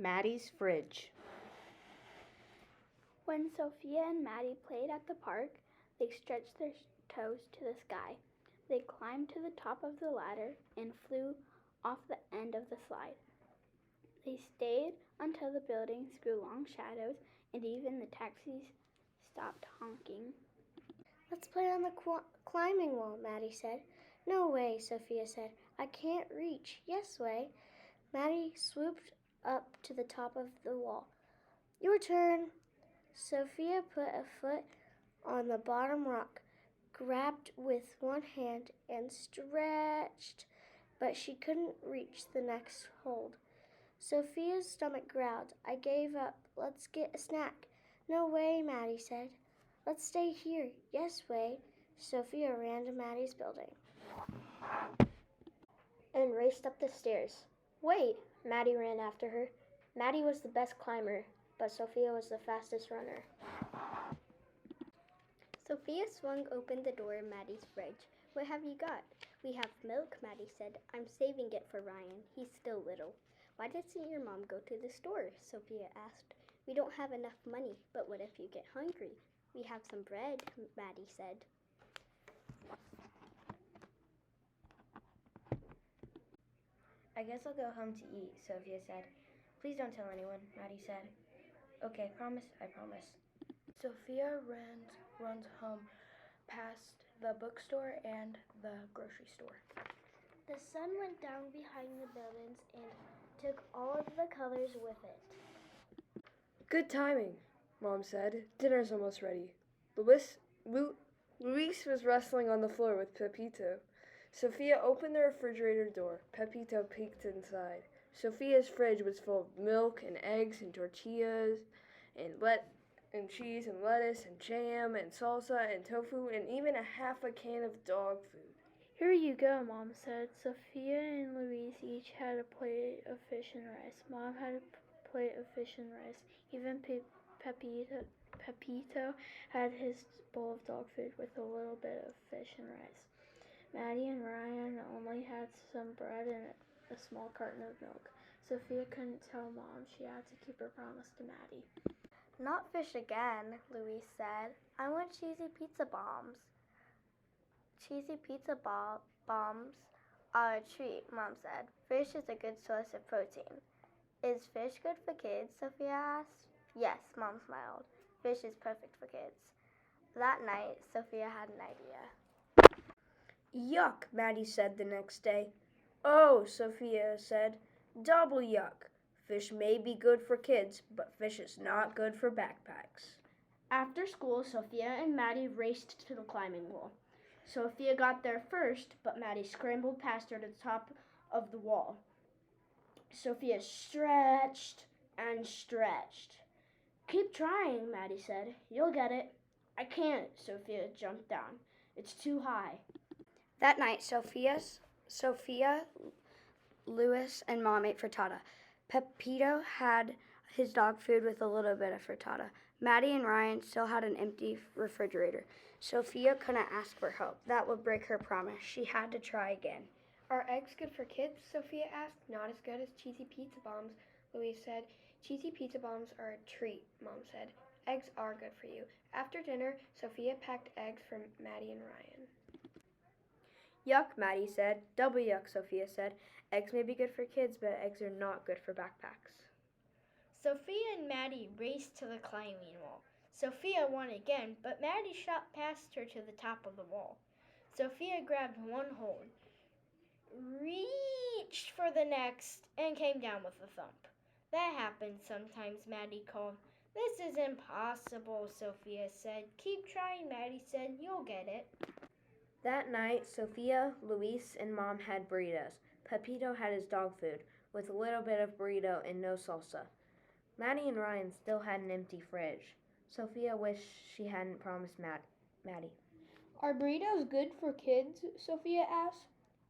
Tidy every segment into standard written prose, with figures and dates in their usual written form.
Maddie's fridge. When Sophia and Maddi played at the park, they stretched their toes to the sky. They climbed to the top of the ladder and flew off the end of the slide. They stayed until the buildings grew long shadows and even the taxis stopped honking. Let's play on the climbing wall, Maddi said. No way, Sophia said. I can't reach. Yes way. Maddi swooped up to the top of the wall. Your turn. Sophia put a foot on the bottom rock, grabbed with one hand, and stretched, but she couldn't reach the next hold. Sophia's stomach growled. I gave up. Let's get a snack. No way, Maddi said. Let's stay here. Yes way. Sophia ran to Maddi's building and raced up the stairs. Wait, Maddi ran after her. Maddi was the best climber, but Sophia was the fastest runner. Sophia swung open the door of Maddi's fridge. What have you got? We have milk, Maddi said. I'm saving it for Ryan. He's still little. Why doesn't your mom go to the store? Sophia asked. We don't have enough money, but what if you get hungry? We have some bread, Maddi said. I guess I'll go home to eat, Sophia said. Please don't tell anyone, Maddi said. Okay, promise, I promise. Sophia runs home past the bookstore and the grocery store. The sun went down behind the buildings and took all of the colors with it. Good timing, Mom said. Dinner's almost ready. Luis was wrestling on the floor with Pepito. Sophia opened the refrigerator door. Pepito peeked inside. Sophia's fridge was full of milk and eggs and tortillas and cheese and lettuce and jam and salsa and tofu and even a half a can of dog food. Here you go, Mom said. Sophia and Luis each had a plate of fish and rice. Mom had a plate of fish and rice. Even Pepito had his bowl of dog food with a little bit of fish and rice. Maddi and Ryan only had some bread and a small carton of milk. Sophia couldn't tell Mom she had to keep her promise to Maddi. Not fish again, Luis said. I want cheesy pizza bombs. Cheesy pizza bombs are a treat, Mom said. Fish is a good source of protein. Is fish good for kids? Sophia asked. Yes, Mom smiled. Fish is perfect for kids. That night, Sophia had an idea. Yuck, Maddi said the next day. Oh, Sophia said, double yuck. Fish may be good for kids, but fish is not good for backpacks. After school, Sophia and Maddi raced to the climbing wall. Sophia got there first, but Maddi scrambled past her to the top of the wall. Sophia stretched and stretched. Keep trying, Maddi said. You'll get it. I can't, Sophia jumped down. It's too high. That night, Sophia, Luis, and Mom ate frittata. Pepito had his dog food with a little bit of frittata. Maddi and Ryan still had an empty refrigerator. Sophia couldn't ask for help. That would break her promise. She had to try again. Are eggs good for kids? Sophia asked. Not as good as cheesy pizza bombs, Louise said. Cheesy pizza bombs are a treat, Mom said. Eggs are good for you. After dinner, Sophia packed eggs for Maddi and Ryan. Yuck, Maddi said. Double yuck, Sophia said. Eggs may be good for kids, but eggs are not good for backpacks. Sophia and Maddi raced to the climbing wall. Sophia won again, but Maddi shot past her to the top of the wall. Sophia grabbed one hold, reached for the next, and came down with a thump. That happens sometimes, Maddi called. This is impossible, Sophia said. Keep trying, Maddi said. You'll get it. That night, Sophia, Luis, and Mom had burritos. Pepito had his dog food, with a little bit of burrito and no salsa. Maddi and Ryan still had an empty fridge. Sophia wished she hadn't promised Maddi. Are burritos good for kids? Sophia asked.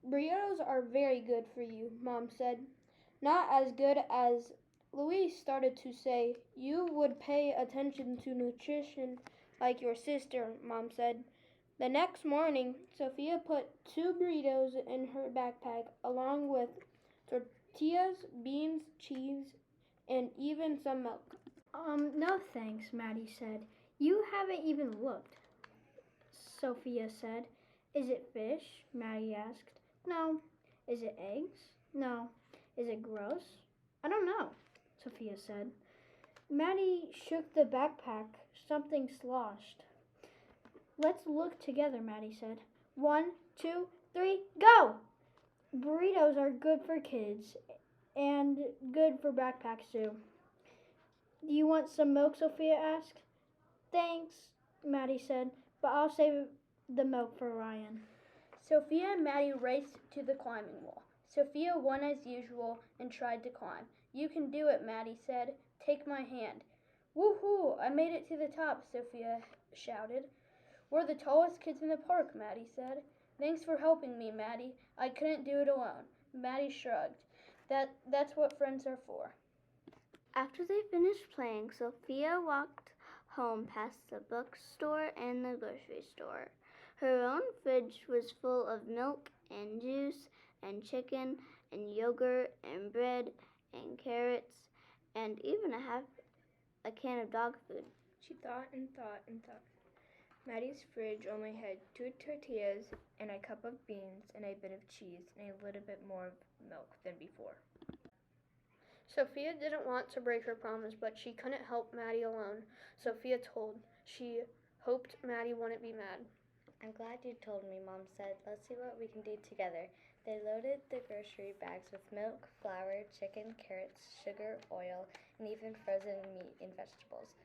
Burritos are very good for you, Mom said. Not as good as Louise started to say. You would pay attention to nutrition like your sister, Mom said. The next morning, Sophia put 2 burritos in her backpack along with tortillas, beans, cheese, and even some milk. No thanks, Maddie said. You haven't even looked, Sophia said. Is it fish? Maddie asked. No. Is it eggs? No. Is it gross? I don't know, Sophia said. Maddie shook the backpack. Something sloshed. Let's look together, Maddie said. 1, 2, 3, go! Burritos are good for kids and good for backpacks too. Do you want some milk? Sophia asked. Thanks, Maddie said, but I'll save the milk for Ryan. Sophia and Maddie raced to the climbing wall. Sophia won as usual and tried to climb. You can do it, Maddie said. Take my hand. Woohoo! I made it to the top, Sophia shouted. We're the tallest kids in the park, Maddie said. Thanks for helping me, Maddie. I couldn't do it alone. Maddie shrugged. That's what friends are for. After they finished playing, Sophia walked home past the bookstore and the grocery store. Her own fridge was full of milk and juice and chicken and yogurt and bread and carrots and even a can of dog food. She thought and thought and thought. Maddie's fridge only had 2 tortillas and a cup of beans and a bit of cheese and a little bit more milk than before. Sophia didn't want to break her promise, but she couldn't help Maddie alone. Sophia told. She hoped Maddie wouldn't be mad. I'm glad you told me, Mom said. Let's see what we can do together. They loaded the grocery bags with milk, flour, chicken, carrots, sugar, oil, and even frozen meat and vegetables.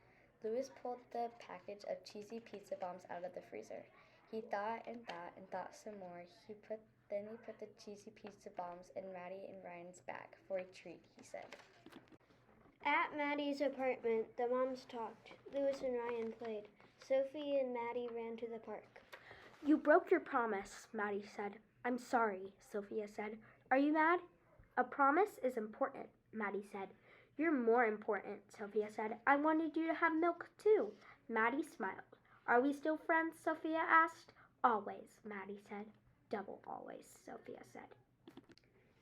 Louis pulled the package of cheesy pizza bombs out of the freezer. He thought and thought and thought some more. Then he put the cheesy pizza bombs in Maddie and Ryan's bag for a treat, he said. At Maddie's apartment, the moms talked. Louis and Ryan played. Sophie and Maddie ran to the park. You broke your promise, Maddie said. I'm sorry, Sophia said. Are you mad? A promise is important, Maddie said. You're more important, Sophia said. I wanted you to have milk too. Maddie smiled. Are we still friends? Sophia asked. Always, Maddie said. Double always, Sophia said.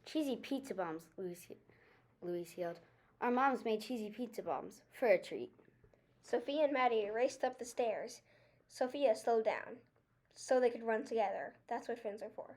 Cheesy pizza bombs, Louis yelled. Our moms made cheesy pizza bombs for a treat. Sophia and Maddie raced up the stairs. Sophia slowed down so they could run together. That's what friends are for.